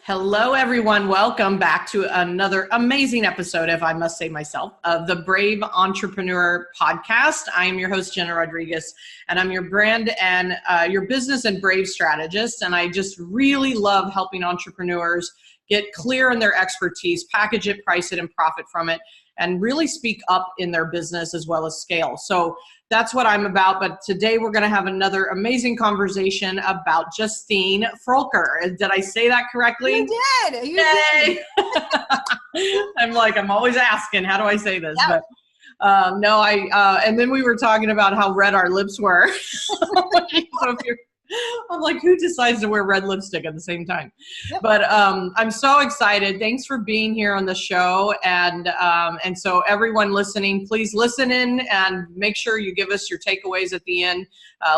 Hello, everyone. Welcome back to another amazing episode, if I must say myself, of the Brave Entrepreneur podcast. I am your host, Jena Rodriguez, and I'm your brand and your business and brave strategist. And I just really love helping entrepreneurs get clear in their expertise, package it, price it, and profit from it, and really speak up in their business as well as scale. So that's what I'm about. But today we're going to have another amazing conversation about Justine Froelker. Did I say that correctly? You did. You did. I'm always asking, how do I say this? Yep. But no, and then we were talking about how red our lips were. I'm like, who decides to wear red lipstick at the same time? Yep. But I'm so excited. Thanks for being here on the show. And so everyone listening, please listen in and make sure you give us your takeaways at the end.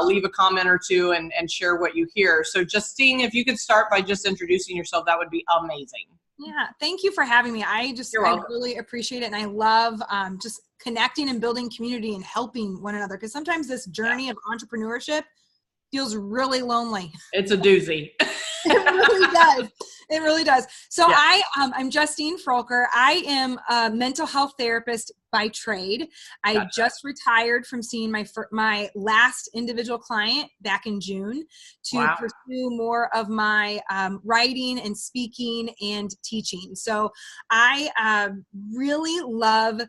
Leave a comment or two and share what you hear. So Justine, if you could start by just introducing yourself, that would be amazing. Yeah, thank you for having me. I really appreciate it. And I love just connecting and building community and helping one another. Because sometimes this journey of entrepreneurship feels really lonely. It's a doozy. It really does. It really does. So yeah. I'm Justine Froelker. I am a mental health therapist by trade. I just retired from seeing my last individual client back in June to pursue more of my writing and speaking and teaching. So I really love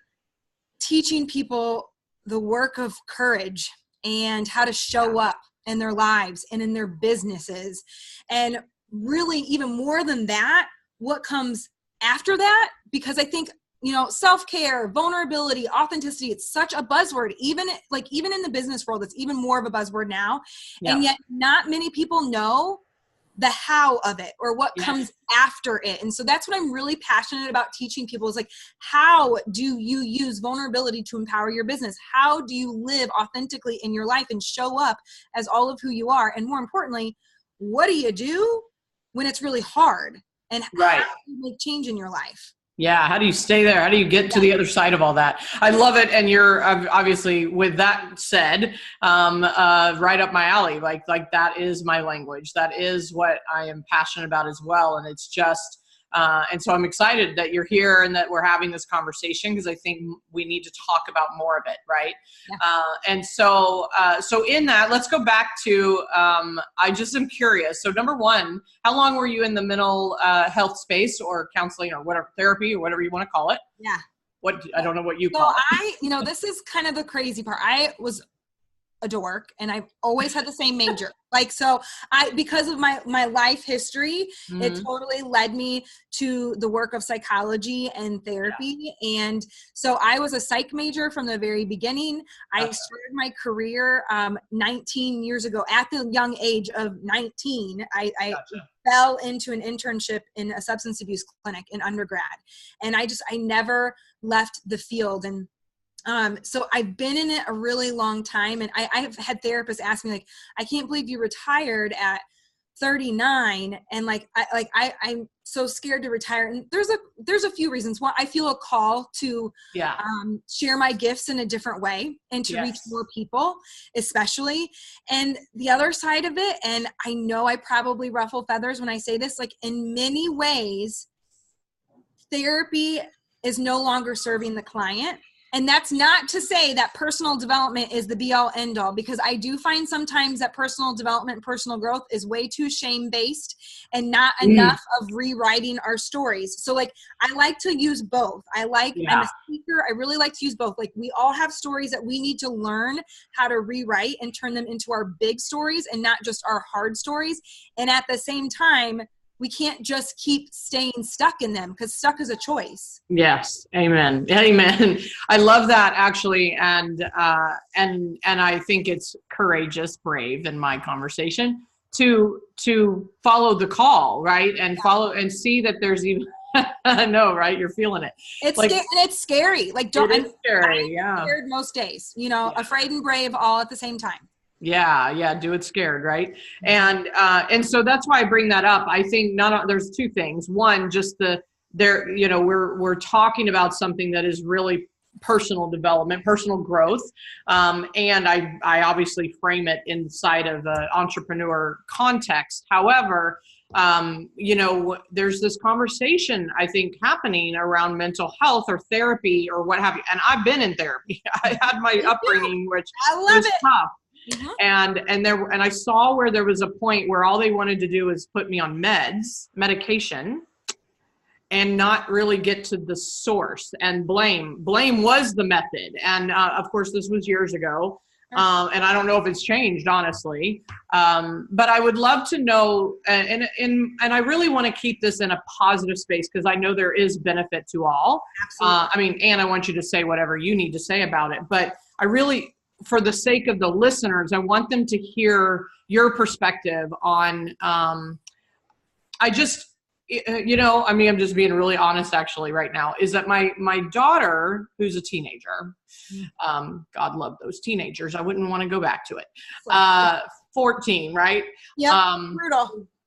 teaching people the work of courage and how to show up in their lives and in their businesses. And really, even more than that, what comes after that, because I think, self-care, vulnerability, authenticity, it's such a buzzword. Even in the business world, it's even more of a buzzword now. Yeah. And yet not many people know the how of it or what comes after it. And so that's what I'm really passionate about teaching people is like, how do you use vulnerability to empower your business? How do you live authentically in your life and show up as all of who you are? And more importantly, what do you do when it's really hard? And how do you make change in your life? Yeah. How do you stay there? How do you get to the other side of all that? I love it. And you're obviously, with that said, right up my alley. Like that is my language. That is what I am passionate about as well. And it's just, and so I'm excited that you're here and that we're having this conversation because I think we need to talk about more of it. Right. Yeah. And so in that, let's go back to, I just am curious. So number one, how long were you in the mental health space or counseling or whatever, therapy or whatever you want to call it? Yeah. I don't know what you call it. This is kind of the crazy part. I was a dork and I've always had the same major. Because of my life history, it totally led me to the work of psychology and therapy. Yeah. And so I was a psych major from the very beginning. I started my career 19 years ago at the young age of 19. I fell into an internship in a substance abuse clinic in undergrad. And I never left the field. And so I've been in it a really long time, and I've had therapists ask me, like, I can't believe you retired at 39, and I'm so scared to retire. And there's a few reasons. One, I feel a call to share my gifts in a different way and to reach more people, especially. And the other side of it, and I know I probably ruffle feathers when I say this, like in many ways, therapy is no longer serving the client. And that's not to say that personal development is the be all end all, because I do find sometimes that personal development, personal growth is way too shame-based and not enough of rewriting our stories. So I like to use both. I'm a speaker. I really like to use both. Like, we all have stories that we need to learn how to rewrite and turn them into our big stories and not just our hard stories. And at the same time, we can't just keep staying stuck in them, because stuck is a choice. Yes. Amen. Amen. I love that, actually. And I think it's courageous, brave in my conversation to follow the call, right? And follow and see that there's even, I know, right? You're feeling it. It's it's scary. I'm scared most days, afraid and brave all at the same time. Yeah. Do it scared. Right. And so that's why I bring that up. I think there's two things. One, just we're talking about something that is really personal development, personal growth. And I obviously frame it inside of an entrepreneur context. However, you know, there's this conversation, I think, happening around mental health or therapy or what have you. And I've been in therapy. I had my upbringing, which was tough. And I saw where there was a point where all they wanted to do is put me on medication, and not really get to the source. And blame was the method. And of course, this was years ago. And I don't know if it's changed, honestly. But I would love to know, and I really want to keep this in a positive space, because I know there is benefit to all. Absolutely. I mean, Anne, I want you to say whatever you need to say about it. But I really, for the sake of the listeners, I want them to hear your perspective on, you know, I mean, I'm just being really honest actually right now, is that my daughter, who's a teenager, God love those teenagers. I wouldn't want to go back to it. 14, right? Yeah.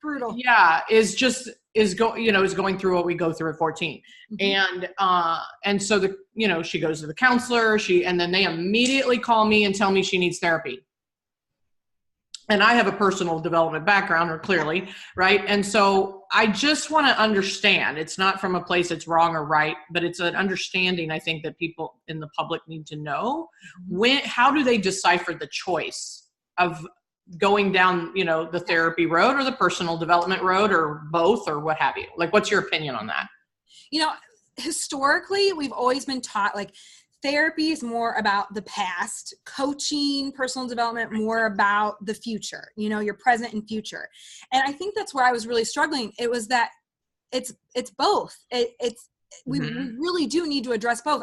Brutal. Yeah. Is going through what we go through at 14. And so she goes to the counselor, and then they immediately call me and tell me she needs therapy. And I have a personal development background, or clearly, right? And so I just want to understand, it's not from a place that's wrong or right, but it's an understanding, I think, that people in the public need to know. How do they decipher the choice of going down, the therapy road or the personal development road, or both, or what have you? Like, what's your opinion on that? Historically, we've always been taught, like, therapy is more about the past, coaching, personal development, more about the future, your present and future. And I think that's where I was really struggling. It was that it's both. We really do need to address both.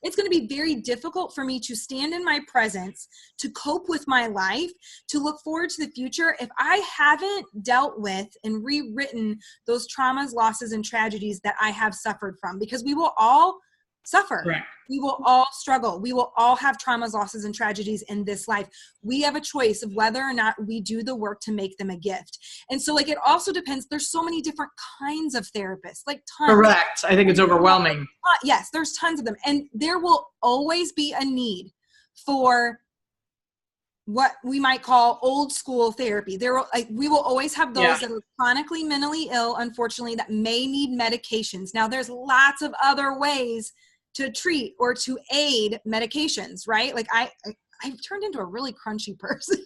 It's going to be very difficult for me to stand in my presence, to cope with my life, to look forward to the future, if I haven't dealt with and rewritten those traumas, losses, and tragedies that I have suffered from, because we will all suffer. Correct. We will all struggle. We will all have traumas, losses, and tragedies in this life. We have a choice of whether or not we do the work to make them a gift. And so, it also depends. There's so many different kinds of therapists, tons. Correct. I think it's overwhelming. Yes, there's tons of them. And there will always be a need for what we might call old school therapy. We will always have those that are chronically mentally ill, unfortunately, that may need medications. Now, there's lots of other ways to treat or to aid medications, right? I've turned into a really crunchy person.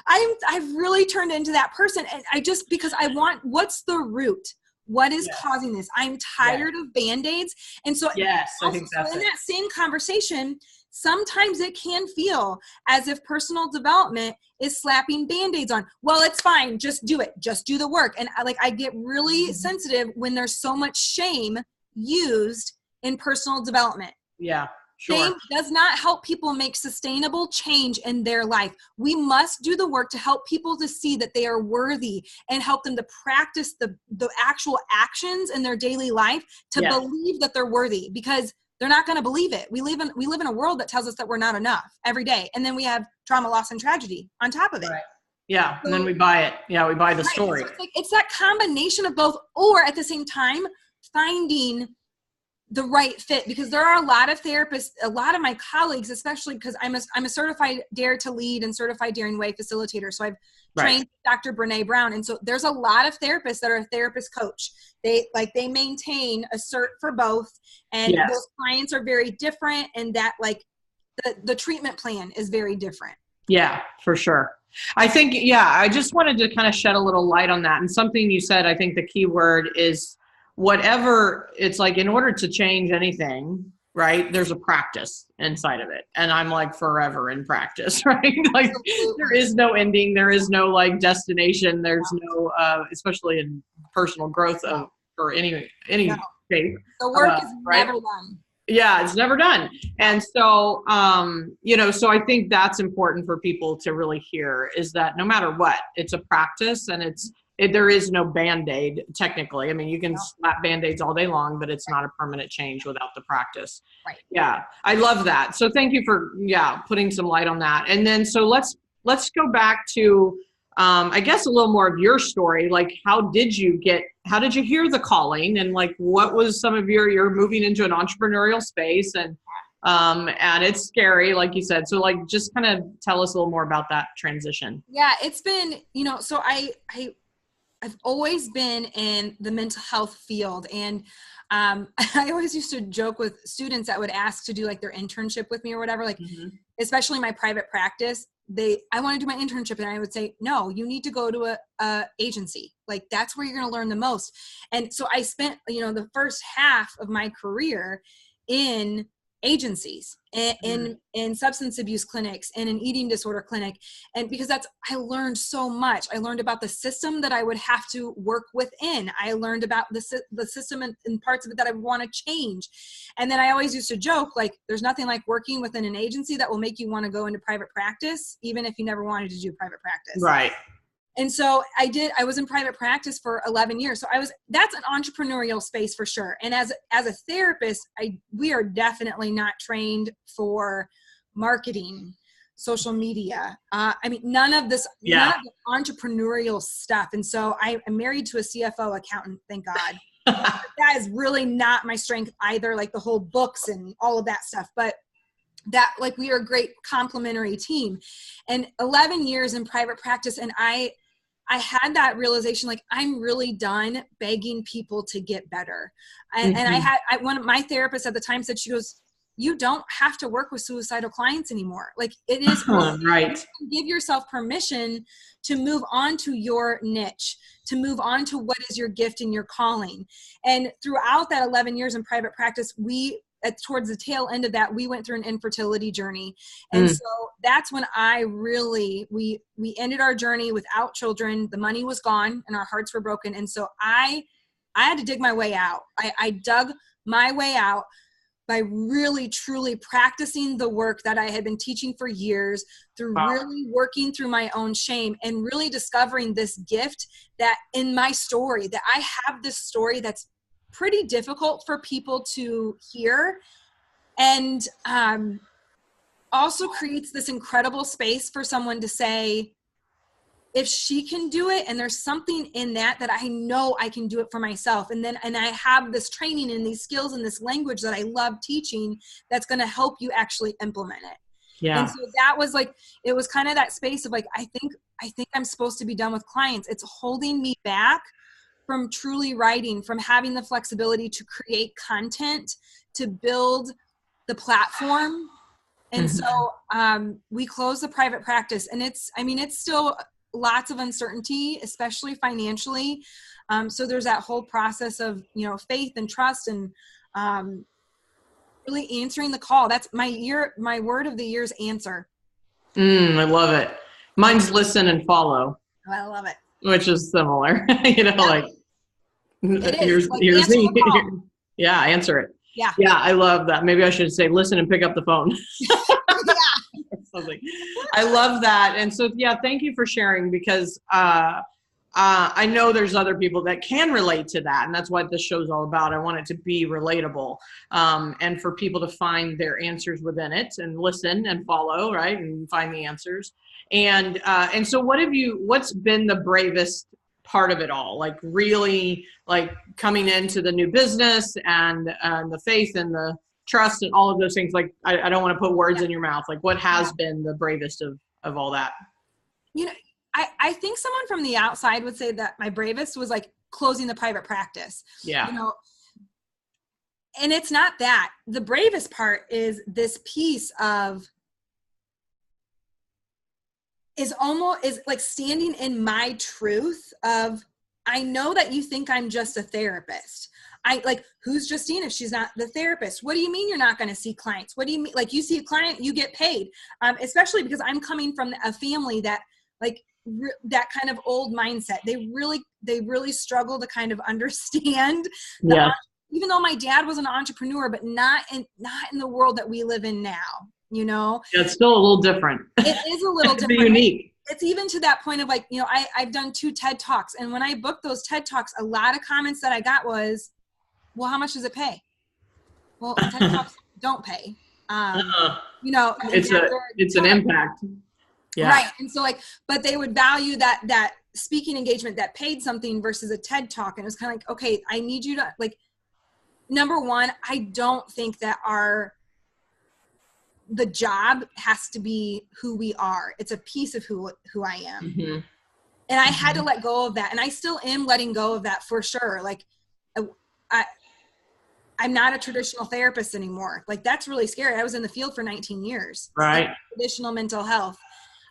I've really turned into that person. And because I want, what's the root? What is causing this? I'm tired of Band-Aids. And so, I think that's in that same conversation, sometimes it can feel as if personal development is slapping Band-Aids on. Well, it's fine. Just do it. Just do the work. And I get really sensitive when there's so much shame used in personal development. Yeah, sure. Shame does not help people make sustainable change in their life. We must do the work to help people to see that they are worthy and help them to practice the actual actions in their daily life to believe that they're worthy, because they're not going to believe it. We live in a world that tells us that we're not enough every day. And then we have trauma, loss, and tragedy on top of it. Right. Yeah. And then we buy it. Yeah. We buy the story. So it's that combination of both, or at the same time, finding the right fit, because there are a lot of therapists, a lot of my colleagues, especially because I'm a certified Dare to Lead and certified Daring Way facilitator. So I've trained Dr. Brené Brown. And so there's a lot of therapists that are a therapist coach. They maintain a cert for both, and those clients are very different, and that the treatment plan is very different. Yeah, for sure. I think, I just wanted to kind of shed a little light on that. And something you said, I think the key word is whatever. It's in order to change anything, right, there's a practice inside of it. And I'm forever in practice, right? There is no ending. There is no destination. There's no, especially in personal growth or any shape. The work is never done. Yeah, it's never done. And so, so I think that's important for people to really hear, is that no matter what, it's a practice, and there is no Band-Aid technically. I mean, you can slap Band-Aids all day long, but it's not a permanent change without the practice. Right. Yeah. I love that. So thank you for, putting some light on that. And then, so let's go back to, I guess a little more of your story. How did you hear the calling, and what was some of you're moving into an entrepreneurial space, and And it's scary, like you said. So like, just kind of tell us a little more about that transition. Yeah, it's been, so I've always been in the mental health field. And I always used to joke with students that would ask to do like their internship with me or whatever, like, especially my private practice, I want to do my internship. And I would say, no, you need to go to a agency. Like, that's where you're going to learn the most. And so I spent, the first half of my career in agencies and in substance abuse clinics and an eating disorder clinic. And because I learned so much. I learned about the system that I would have to work within. I learned about the system and parts of it that I would want to change. And then I always used to joke, like, there's nothing like working within an agency that will make you want to go into private practice, even if you never wanted to do private practice. Right. And so I was in private practice for 11 years. So that's an entrepreneurial space for sure. And as a therapist, we are definitely not trained for marketing, social media. None of the entrepreneurial stuff. And so I'm married to a CFO accountant, thank God. That is really not my strength either, like the whole books and all of that stuff. But that, like, we are a great complementary team. And 11 years in private practice, and I had that realization, like, I'm really done begging people to get better. And one of my therapists at the time said, she goes, you don't have to work with suicidal clients anymore. Like, it is right. Give yourself permission to move on to your niche, to move on to what is your gift and your calling. And throughout that 11 years in private practice, towards the tail end of that, we went through an infertility journey. And so that's when we ended our journey without children. The money was gone and our hearts were broken. And so I had to dig my way out. I dug my way out by really, truly practicing the work that I had been teaching for years, through really working through my own shame and really discovering this gift that in my story, that I have this story that's pretty difficult for people to hear, and also creates this incredible space for someone to say, if she can do it, and there's something in that I know I can do it for myself. And I have this training and these skills and this language that I love teaching that's going to help you actually implement it. Yeah. And so that was like, it was kind of that space of like, I think I'm supposed to be done with clients. It's holding me back from truly writing, from having the flexibility to create content, to build the platform. And so we closed the private practice, and it's still lots of uncertainty, especially financially. So there's that whole process of, faith and trust and really answering the call. That's my word of the year is answer. I love it. Mine's listen and follow. Oh, I love it. Which is similar, like, here's me. Yeah, answer it. Yeah. Yeah, I love that. Maybe I should say listen and pick up the phone. Something. I love that. And so, yeah, thank you for sharing, because I know there's other people that can relate to that. And that's what this show's all about. I want it to be relatable, and for people to find their answers within it and listen and follow, right? And find the answers. And so what's been the bravest part of it all? Like, really, like, coming into the new business and the faith and the trust and all of those things. Like, I don't want to put words in your mouth. Like, what has been the bravest of all that? I think someone from the outside would say that my bravest was like closing the private practice. Yeah. And it's not that. The bravest part is this piece of is like standing in my truth of, I know that you think I'm just a therapist. Who's Justine if she's not the therapist? What do you mean you're not going to see clients? What do you mean? Like, you see a client, you get paid. Especially because I'm coming from a family that, like, that kind of old mindset. They really struggle to kind of understand. Even though my dad was an entrepreneur, but not in the world that we live in now. Yeah, it's still a little different. It is a little different. Unique. It's even to that point of like, I've done 2 TED Talks, and when I booked those TED Talks, a lot of comments that I got was, well, how much does it pay? Well, TED Talks don't pay. It's an impact. Yeah. Right. And so but they would value that speaking engagement that paid something versus a TED Talk. And it was kind of like, okay, I need you to, like, number one, I don't think that our the job has to be who we are. It's a piece of who I am. Mm-hmm. And I had to let go of that. And I still am letting go of that for sure. Like I'm not a traditional therapist anymore. Like that's really scary. I was in the field for 19 years. Right. Traditional mental health.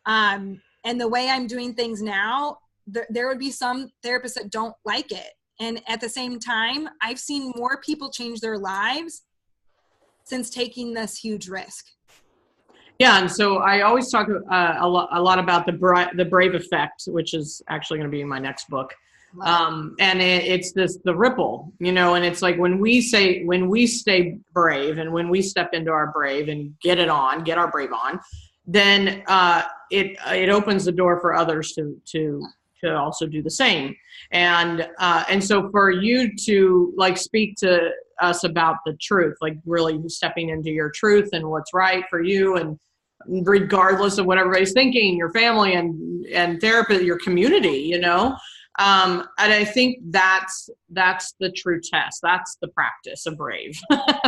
And the way I'm doing things now, there would be some therapists that don't like it. And at the same time, I've seen more people change their lives since taking this huge risk. Yeah, and so I always talk a lot about the brave effect, which is actually going to be in my next book. And it's the ripple, and it's like when we stay brave and when we step into our brave and get our brave on, then it opens the door for others to also do the same. And so for you to like speak to us about the truth, like really stepping into your truth and what's right for you, and regardless of what everybody's thinking, your family and therapy, your community, and I think that's the true test. That's the practice of brave,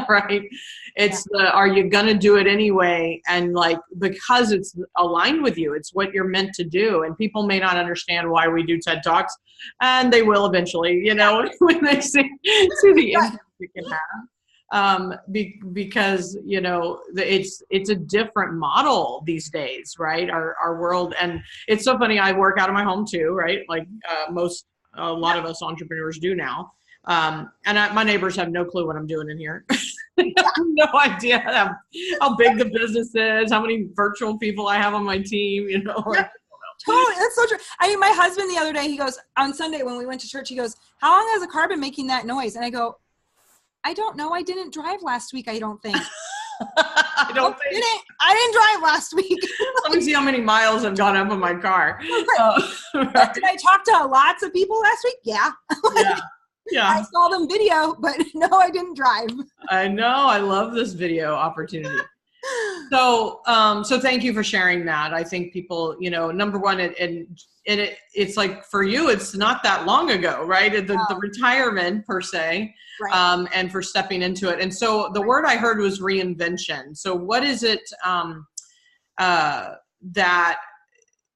right? It's are you going to do it anyway? And like, because it's aligned with you, it's what you're meant to do. And people may not understand why we do TED Talks, and they will eventually, when they see the impact it can have. Because it's a different model these days, right? Our world, and it's so funny. I work out of my home too, right? Like a lot of us entrepreneurs do now. And my neighbors have no clue what I'm doing in here. They have no idea how big the business is, how many virtual people I have on my team. Totally, that's so true. I mean, my husband the other day, he goes on Sunday when we went to church. He goes, "How long has a car been making that noise?" And I go, I don't know. I didn't drive last week, I don't think. I didn't drive last week. Let me see how many miles have gone up in my car. Right. Did I talk to lots of people last week? Yeah. Yeah. I saw them video, but no, I didn't drive. I know. I love this video opportunity. So thank you for sharing that. I think people, number one, it's like for you, it's not that long ago, right? The retirement per se, right. And for stepping into it. And so the word I heard was reinvention. So what is it that,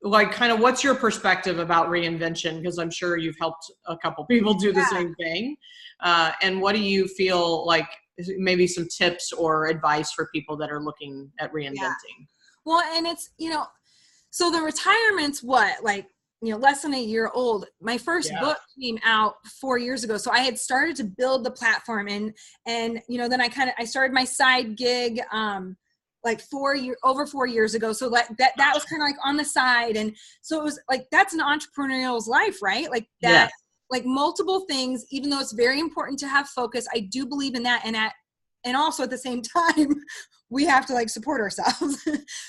like, kind of what's your perspective about reinvention? Because I'm sure you've helped a couple people do the same thing. And what do you feel like, maybe some tips or advice for people that are looking at reinventing? Yeah. Well, and it's, so the retirement's less than a year old. My first book came out 4 years ago. So I had started to build the platform and then I started my side gig, over 4 years ago. So that was kind of like on the side. And so it was like, that's an entrepreneurial's life, right? Like that. Yeah. Like multiple things, even though it's very important to have focus, I do believe in that. And also at the same time, we have to support ourselves.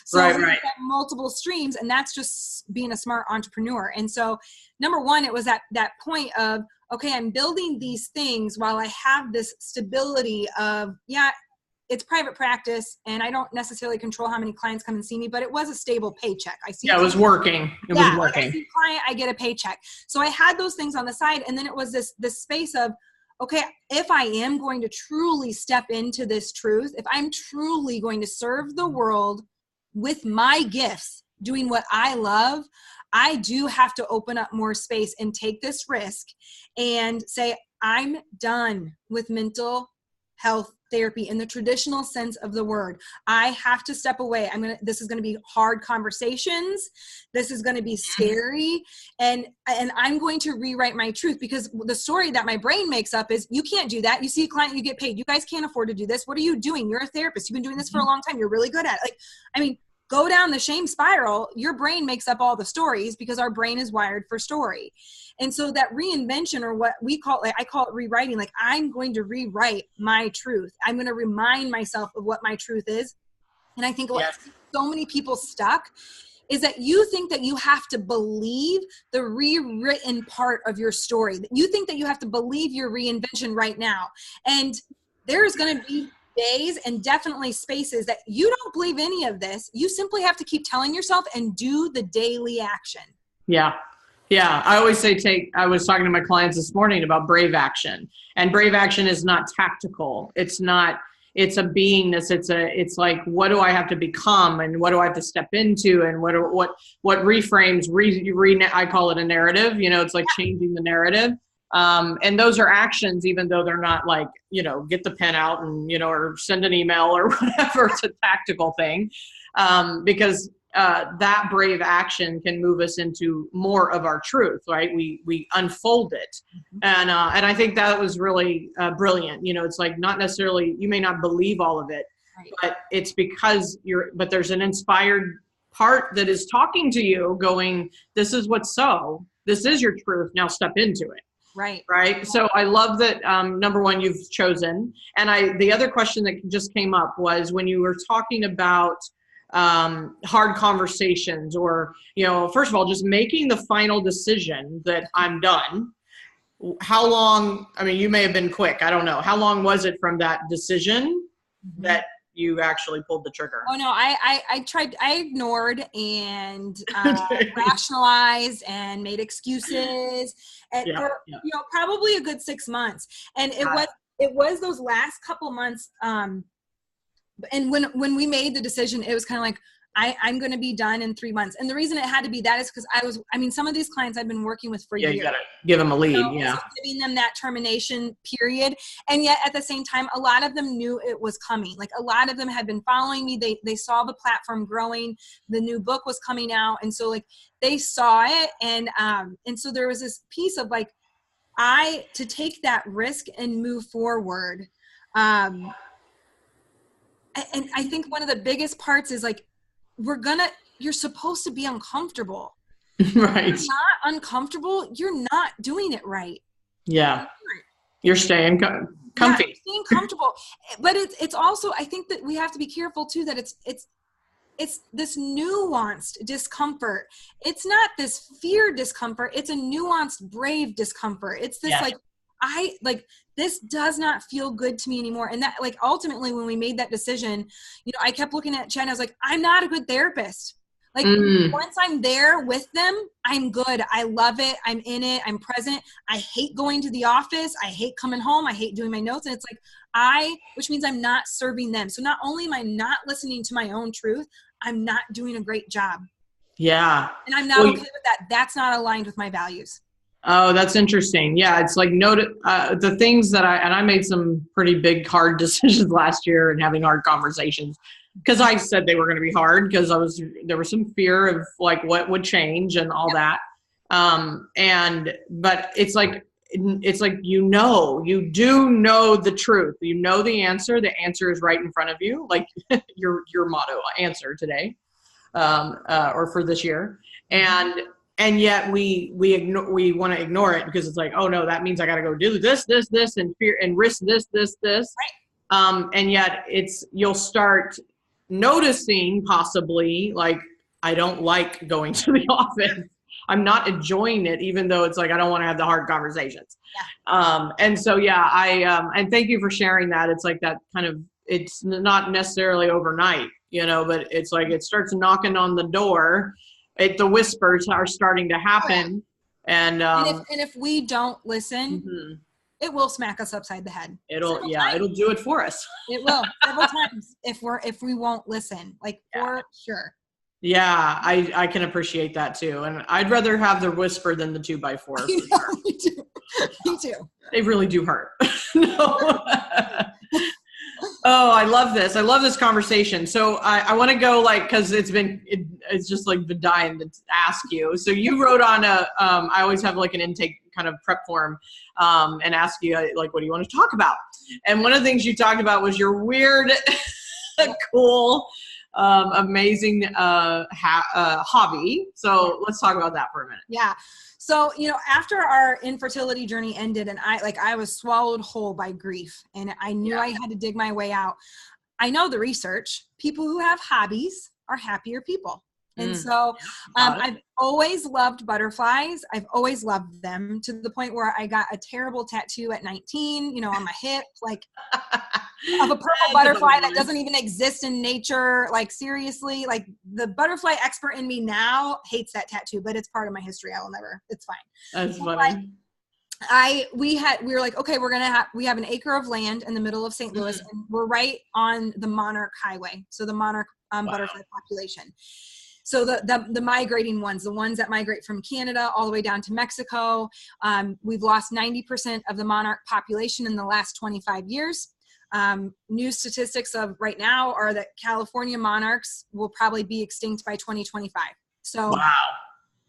So right. We have multiple streams, and that's just being a smart entrepreneur. And so number one, it was that point of, okay, I'm building these things while I have this stability of, it's private practice and I don't necessarily control how many clients come and see me, but it was a stable paycheck. It was working. It was working. I see a client, I get a paycheck. So I had those things on the side. And then it was this space of, okay, if I am going to truly step into this truth, if I'm truly going to serve the world with my gifts, doing what I love, I do have to open up more space and take this risk and say, I'm done with mental health therapy in the traditional sense of the word. I have to step away. This is going to be hard conversations. This is going to be scary. And I'm going to rewrite my truth, because the story that my brain makes up is, you can't do that. You see a client, you get paid. You guys can't afford to do this. What are you doing? You're a therapist. You've been doing this for a long time. You're really good at it. Go down the shame spiral. Your brain makes up all the stories because our brain is wired for story. And so that reinvention, or what we call I call it rewriting, I'm going to rewrite my truth. I'm going to remind myself of what my truth is. And I think what so many people stuck is that you think that you have to believe the rewritten part of your story. You think that you have to believe your reinvention right now. And there's going to be days and definitely spaces that you don't believe any of this. You simply have to keep telling yourself and do the daily action. Yeah. I always say, I was talking to my clients this morning about brave action, and brave action is not tactical. It's not it's a beingness. It's like, what do I have to become, and what do I have to step into, and what reframes, I call it a narrative, it's like changing the narrative. And those are actions, even though they're not like, get the pen out and, or send an email or whatever. It's a tactical thing. Because that brave action can move us into more of our truth, right? We unfold it. And I think that was really brilliant. It's like, not necessarily, you may not believe all of it, right, but it's because but there's an inspired part that is talking to you going, this is what's this is your truth. Now step into it. Right. Right. So I love that. Number one, you've chosen. And the other question that just came up was when you were talking about hard conversations, or, first of all, just making the final decision that I'm done. How long, you may have been quick. I don't know. How long was it from that decision that you actually pulled the trigger? Oh no, I tried, I ignored and rationalized and made excuses for probably a good 6 months. And it was those last couple months. And when we made the decision, it was kind of like, I'm going to be done in 3 months. And the reason it had to be that is because some of these clients I've been working with for years. You got to give them a lead. So giving them that termination period. And yet at the same time, a lot of them knew it was coming. Like, a lot of them had been following me. They saw the platform growing. The new book was coming out. And so like they saw it. And so there was this piece of like, to take that risk and move forward. And I think one of the biggest parts is like, you're supposed to be uncomfortable. Right. If you're not uncomfortable, you're not doing it right. Yeah. You're staying comfy. Yeah, staying comfortable. But it's also, I think that we have to be careful too, that it's this nuanced discomfort. It's not this fear discomfort. It's a nuanced, brave discomfort. It's this this does not feel good to me anymore. And that, like, ultimately when we made that decision, I kept looking at Jen. I was like, I'm not a good therapist. Like once I'm there with them, I'm good. I love it. I'm in it. I'm present. I hate going to the office. I hate coming home. I hate doing my notes. And it's like, which means I'm not serving them. So not only am I not listening to my own truth, I'm not doing a great job. Yeah. And I'm not okay with that. That's not aligned with my values. Oh, that's interesting. Yeah. It's like, the things that I made some pretty big, hard decisions last year and having hard conversations, because I said they were going to be hard, because there was some fear of like what would change and all that. But it's like, you do know the truth. You know the answer. The answer is right in front of you. Like your motto, answer today, or for this year. And yet we want to ignore it, because it's like, oh no, that means I got to go do this, and fear and risk this. Right. And yet you'll start noticing possibly like, I don't like going to the office. I'm not enjoying it, even though it's like, I don't want to have the hard conversations. Yeah. And so, and thank you for sharing that. It's like that kind of, it's not necessarily overnight, but it's like, it starts knocking on the door. The whispers are starting to happen. And if we don't listen, it will smack us upside the head. It'll do it for us. It will several times if we won't listen, for sure. Yeah, I can appreciate that too. And I'd rather have the whisper than the 2x4. Yeah, sure. Me too. Me too. They really do hurt. No. Oh, I love this. I love this conversation. So I want to go cause it's just like been dying to ask you. So you wrote on I always have like an intake kind of prep form, and ask you what do you want to talk about? And one of the things you talked about was your weird, cool, amazing, hobby. So let's talk about that for a minute. Yeah. So, after our infertility journey ended and I was swallowed whole by grief, and I knew I had to dig my way out. I know the research, people who have hobbies are happier people. And so I've always loved butterflies. I've always loved them, to the point where I got a terrible tattoo at 19, on my hip, of a purple butterfly that doesn't even exist in nature. Seriously, the butterfly expert in me now hates that tattoo, but it's part of my history. It's fine. That's funny. we were like, okay, we have an acre of land in the middle of St. Louis, and we're right on the monarch highway. So the monarch butterfly population. So the migrating ones, the ones that migrate from Canada all the way down to Mexico. We've lost 90% of the monarch population in the last 25 years. New statistics of right now are that California monarchs will probably be extinct by 2025. So, wow.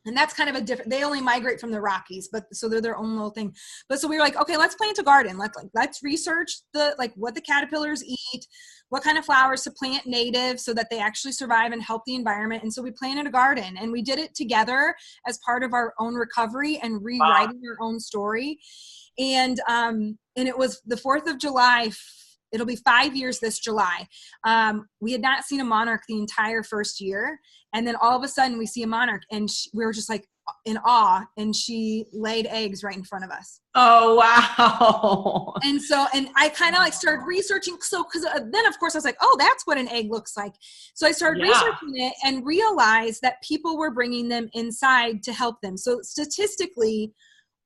And that's kind of a different, they only migrate from the Rockies, but so they're their own little thing. But so we were like, okay, let's plant a garden. Let's research what the caterpillars eat, what kind of flowers to plant native so that they actually survive and help the environment. And so we planted a garden, and we did it together as part of our own recovery and rewriting our own story. And it was the 4th of July. It'll be 5 years this July. We had not seen a monarch the entire first year. And then all of a sudden we see a monarch, and we were just like in awe, and she laid eggs right in front of us. Oh, wow. And I kind of like started researching. So, cause then of course I was like, oh, that's what an egg looks like. So I started researching it and realized that people were bringing them inside to help them. So statistically,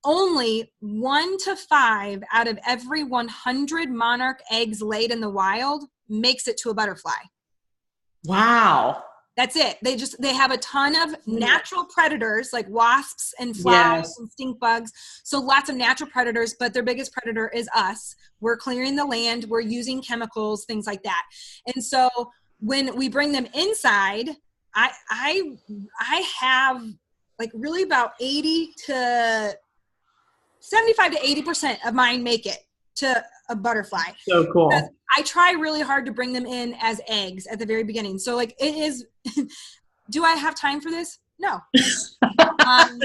only 1 to 5 out of every 100 monarch eggs laid in the wild makes it to a butterfly. Wow. That's it. They have a ton of natural predators like wasps and flies and stink bugs. So lots of natural predators, but their biggest predator is us. We're clearing the land. We're using chemicals, things like that. And so when we bring them inside, I have like really about 75 to 80% of mine make it to a butterfly. So cool. Because I try really hard to bring them in as eggs at the very beginning. So like it is, do I have time for this? No. And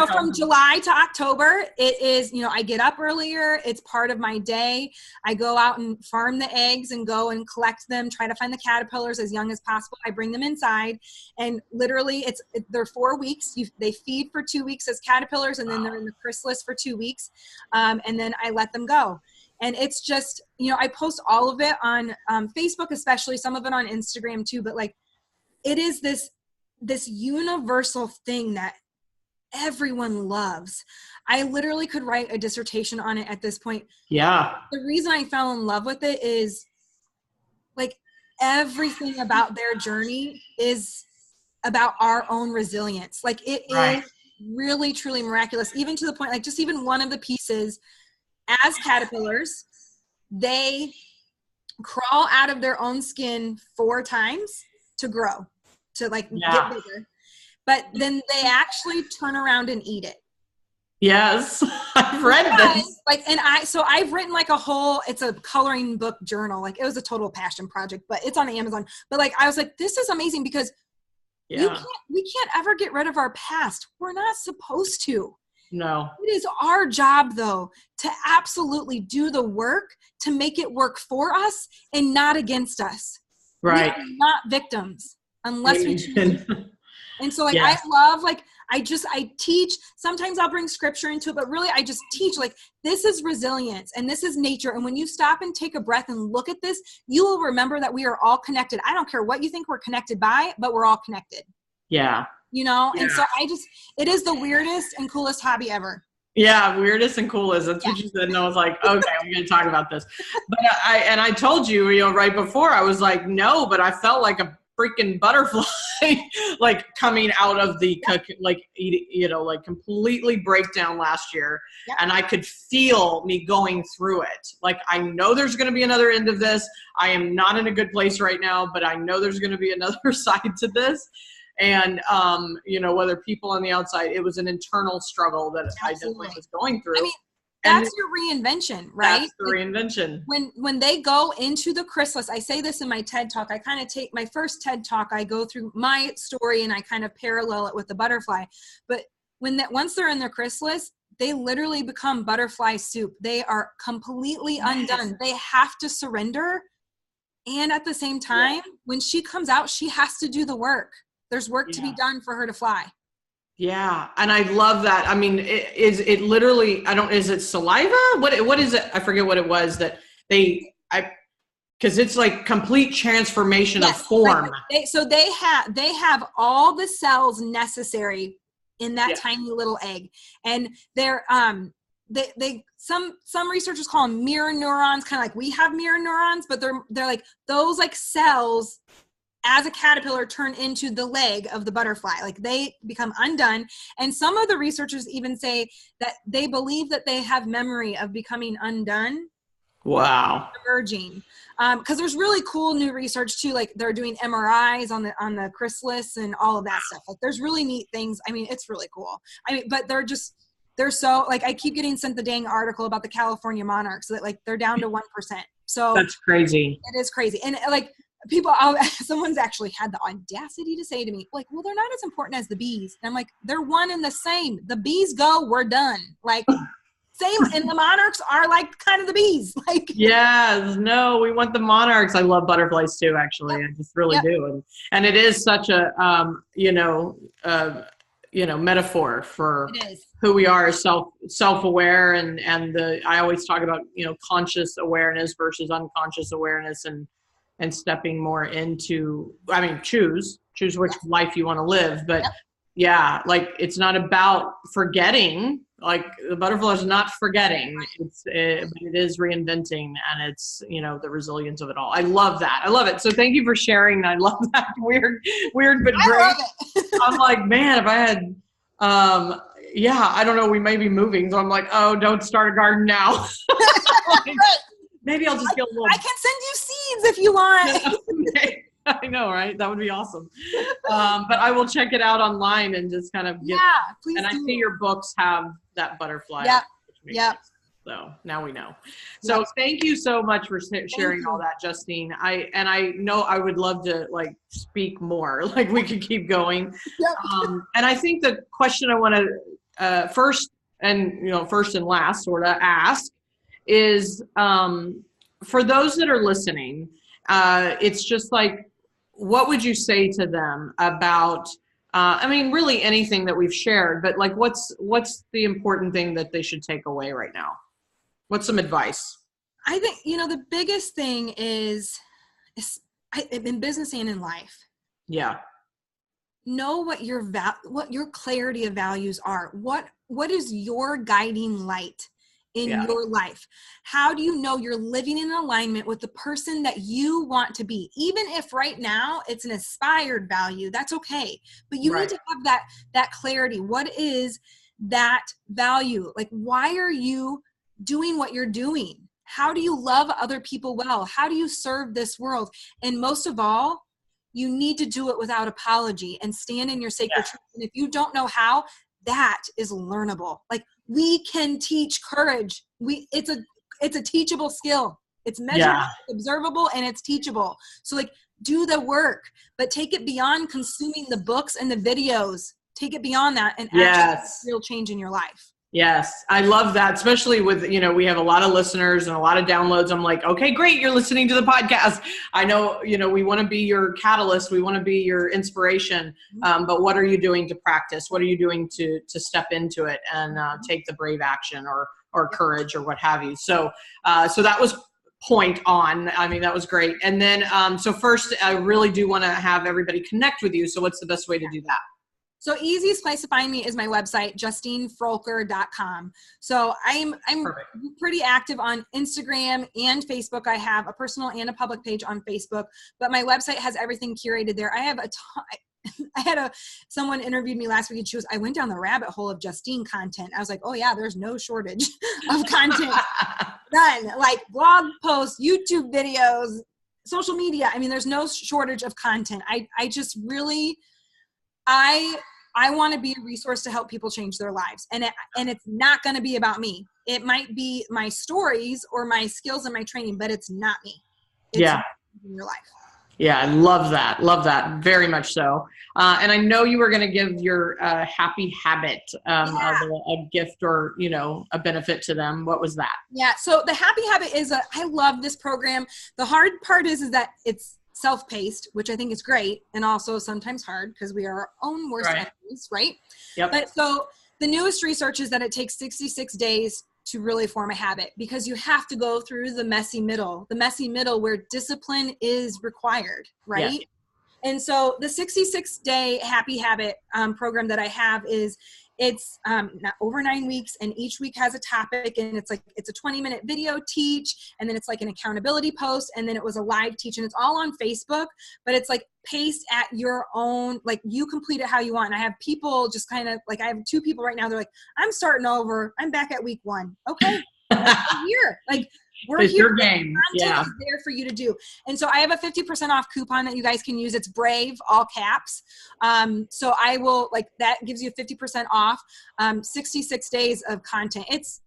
from July to October, it is, I get up earlier. It's part of my day. I go out and farm the eggs and go and collect them, try to find the caterpillars as young as possible. I bring them inside, and literally they're 4 weeks. They feed for 2 weeks as caterpillars, and then they're in the chrysalis for 2 weeks. And then I let them go. And it's just, I post all of it on Facebook, especially some of it on Instagram too. But like, it is this universal thing that everyone loves. I literally could write a dissertation on it at this point. Yeah. The reason I fell in love with it is like everything about their journey is about our own resilience. Like it is really, truly miraculous, even to the point, like just even one of the pieces as caterpillars, they crawl out of their own skin 4 times to grow, to like get bigger. But then they actually turn around and eat it. Yes, I've read this. Like, so I've written like it's a coloring book journal. Like it was a total passion project, but it's on Amazon. But like, I was like, this is amazing because we can't ever get rid of our past. We're not supposed to. No. It is our job though, to absolutely do the work to make it work for us and not against us. Right. We are not victims unless we choose to. And so like, I love, like, I teach, sometimes I'll bring scripture into it, but really I just teach like, this is resilience and this is nature. And when you stop and take a breath and look at this, you will remember that we are all connected. I don't care what you think we're connected by, but we're all connected. Yeah. And so it is the weirdest and coolest hobby ever. Yeah, weirdest and coolest. That's what you said. And I was like, okay, we're going to talk about this. But I told you, right before, I was like, no, but I felt like a freaking butterfly, like coming out of the, like, like completely breakdown last year. Yep. And I could feel me going through it. Like, I know there's going to be another end of this. I am not in a good place right now, but I know there's going to be another side to this. And, whether people on the outside, it was an internal struggle that I definitely was going through. I mean, that's your reinvention, right? That's the reinvention. When they go into the chrysalis, I say this in my TED Talk, I kind of take my first TED Talk, I go through my story and I kind of parallel it with the butterfly. But once they're in their chrysalis, they literally become butterfly soup. They are completely undone. They have to surrender. And at the same time, when she comes out, she has to do the work. There's work to be done for her to fly. Yeah. And I love that. I mean, is it literally, is it saliva? What is it? I forget what it was that because it's like complete transformation of form. They have all the cells necessary in that tiny little egg. And they're, some researchers call them mirror neurons, kind of like we have mirror neurons, but they're like those like cells as a caterpillar turn into the leg of the butterfly. Like they become undone. And some of the researchers even say that they believe that they have memory of becoming undone. Wow. Emerging. Because there's really cool new research too. Like they're doing MRIs on the chrysalis and all of that stuff. Like there's really neat things. I mean, it's really cool. I mean, but they're so like, I keep getting sent the dang article about the California monarchs that like they're down to 1%. So that's crazy. It is crazy. And like someone's actually had the audacity to say to me, like, well, they're not as important as the bees. And I'm like, they're one and the same. The bees go, we're done. Like same. And the monarchs are like kind of the bees. Like, yes, no, we want the monarchs. I love butterflies too, actually. Yep. I just really do. And it is such a, metaphor for who we are as self-aware and I always talk about, conscious awareness versus unconscious awareness and stepping more into, choose which life you want to live. But yeah, like it's not about forgetting, like the butterfly is not forgetting. It is reinventing, and it's, the resilience of it all. I love that. I love it. So thank you for sharing. I love that weird, but great. I'm like, man, if I had, I don't know, we may be moving. So I'm like, oh, don't start a garden now. Like, maybe I'll just get a little. I can send you seeds if you want. Okay. I know, right? That would be awesome. But I will check it out online and just kind of get. Yeah, please. And I see your books have that butterfly. Yeah. Yeah. So now we know. So thank you so much for sharing all that, Justine. I know I would love to like speak more. Like we could keep going. Yep. And I think the question I want to first and last sort of ask is for those that are listening, it's just like, what would you say to them about, really anything that we've shared, but like, what's the important thing that they should take away right now? What's some advice? I think, the biggest thing is in business and in life. Yeah. Know what your clarity of values are. What is your guiding light in your life? How do you know you're living in alignment with the person that you want to be? Even if right now it's an aspired value, that's okay. But you need to have that clarity. What is that value? Like, why are you doing what you're doing? How do you love other people well? How do you serve this world? And most of all, you need to do it without apology and stand in your sacred truth. And if you don't know how, that is learnable. Like, we can teach courage. It's a teachable skill. It's measurable, observable, and it's teachable. So like, do the work, but take it beyond consuming the books and the videos. Take it beyond that and actually real change in your life. Yes. I love that. Especially with, we have a lot of listeners and a lot of downloads. I'm like, okay, great. You're listening to the podcast. I know, we want to be your catalyst. We want to be your inspiration. But what are you doing to practice? What are you doing to step into it and take the brave action or courage or what have you? So that was point on. That was great. And then, so first I really do want to have everybody connect with you. So what's the best way to do that? So easiest place to find me is my website, justinefroelker.com. So I'm pretty active on Instagram and Facebook. I have a personal and a public page on Facebook, but my website has everything curated there. I have someone interviewed me last week and she goes, I went down the rabbit hole of Justine content. I was like, oh yeah, there's no shortage of content. None. Like blog posts, YouTube videos, social media. There's no shortage of content. I just really, I want to be a resource to help people change their lives. And it's not going to be about me. It might be my stories or my skills and my training, but it's not me. It's in your life. Yeah, I love that. Love that. Very much so. And I know you were going to give your happy habit of a gift or, a benefit to them. What was that? Yeah. So the happy habit is I love this program. The hard part is that it's self-paced, which I think is great. And also sometimes hard because we are our own worst enemies, right? Yep. But so the newest research is that it takes 66 days to really form a habit because you have to go through the messy middle where discipline is required, right? Yes. And so the 66-day happy habit program that I have is It's not over 9 weeks, and each week has a topic, and it's like, it's a 20-minute video teach, and then it's like an accountability post, and then it was a live teach, and it's all on Facebook, but it's like paced at your own, like you complete it how you want. And I have people just kind of like, I have 2 people right now, they're like, I'm starting over, I'm back at week 1. Okay. I'm here. Like, we're it's here. Your game. Content is there for you to do. And so I have a 50% off coupon that you guys can use. It's BRAVE, all caps. So I will, like, that gives you 50% off, 66 days of content. It's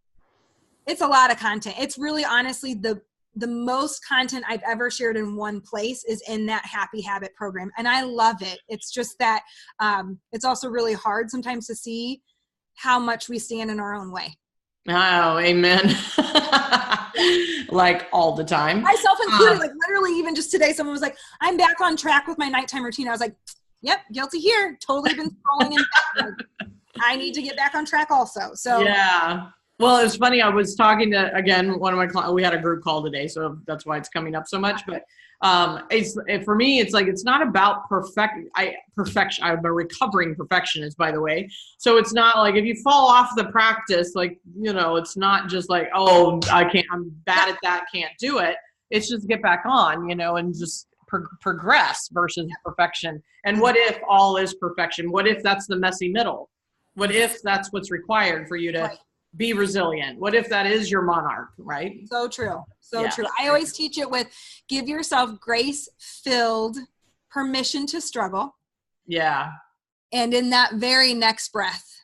a lot of content. It's really, honestly, the most content I've ever shared in one place is in that Happy Habit program. And I love it. It's just that it's also really hard sometimes to see how much we stand in our own way. Oh, amen. Like all the time. Myself included, like literally even just today, someone was like, I'm back on track with my nighttime routine. I was like, yep, guilty here. Totally been scrolling in bed. I need to get back on track also. So yeah. Well, it was funny. I was talking to, again, one of my clients, we had a group call today, so that's why it's coming up so much. But for me, it's like, it's not about perfection. I'm a recovering perfectionist, by the way. So it's not like if you fall off the practice, like, it's not just like, oh, I'm bad at that, can't do it. It's just get back on, and just progress versus perfection. And what if all is perfection? What if that's the messy middle? What if that's what's required for you to be resilient? What if that is your monarch, right? So true. So true. I always teach it with, give yourself grace-filled permission to struggle. Yeah. And in that very next breath,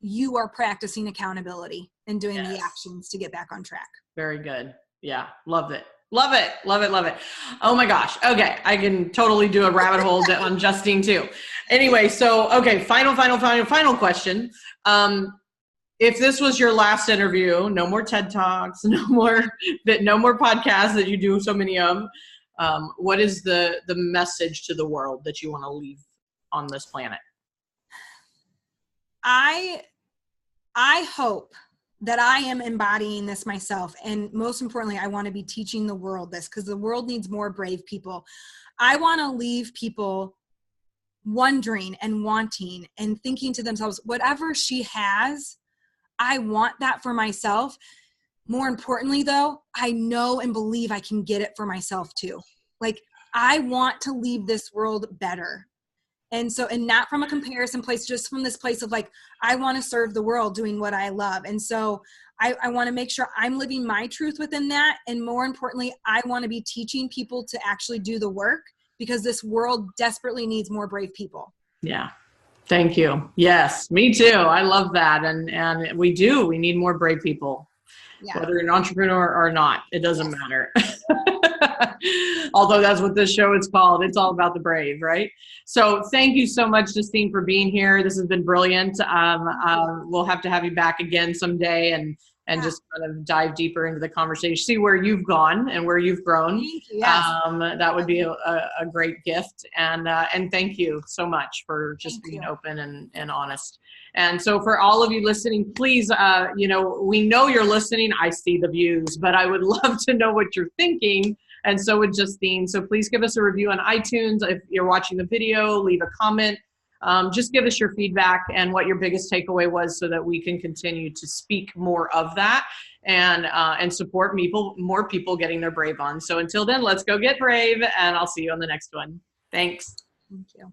you are practicing accountability and doing the actions to get back on track. Very good. Yeah. Love it. Love it. Love it. Love it. Oh my gosh. Okay. I can totally do a rabbit hole on Justine too. Anyway. So, okay. Final question. If this was your last interview, no more TED Talks, no more podcasts that you do so many of, what is the message to the world that you want to leave on this planet? I hope that I am embodying this myself. And most importantly, I want to be teaching the world this, because the world needs more brave people. I want to leave people wondering and wanting and thinking to themselves, whatever she has, I want that for myself. More importantly, though, I know and believe I can get it for myself too. Like, I want to leave this world better. And so, and not from a comparison place, just from this place of like, I want to serve the world doing what I love. And so I want to make sure I'm living my truth within that. And more importantly, I want to be teaching people to actually do the work, because this world desperately needs more brave people. Yeah. Thank you. Yes, me too. I love that. And we need more brave people, whether you're an entrepreneur or not, it doesn't matter. Although that's what this show is called. It's all about the brave, right? So thank you so much, Justine, for being here. This has been brilliant. We'll have to have you back again someday and just kind of dive deeper into the conversation, see where you've gone and where you've grown. Thank you. Yes. That would be a great gift. And thank you so much for just being open and honest. And so for all of you listening, please, we know you're listening. I see the views, but I would love to know what you're thinking. And so would Justine. So please give us a review on iTunes. If you're watching the video, leave a comment. Just give us your feedback and what your biggest takeaway was, so that we can continue to speak more of that and support more people getting their brave on. So until then, let's go get brave, and I'll see you on the next one. Thanks. Thank you.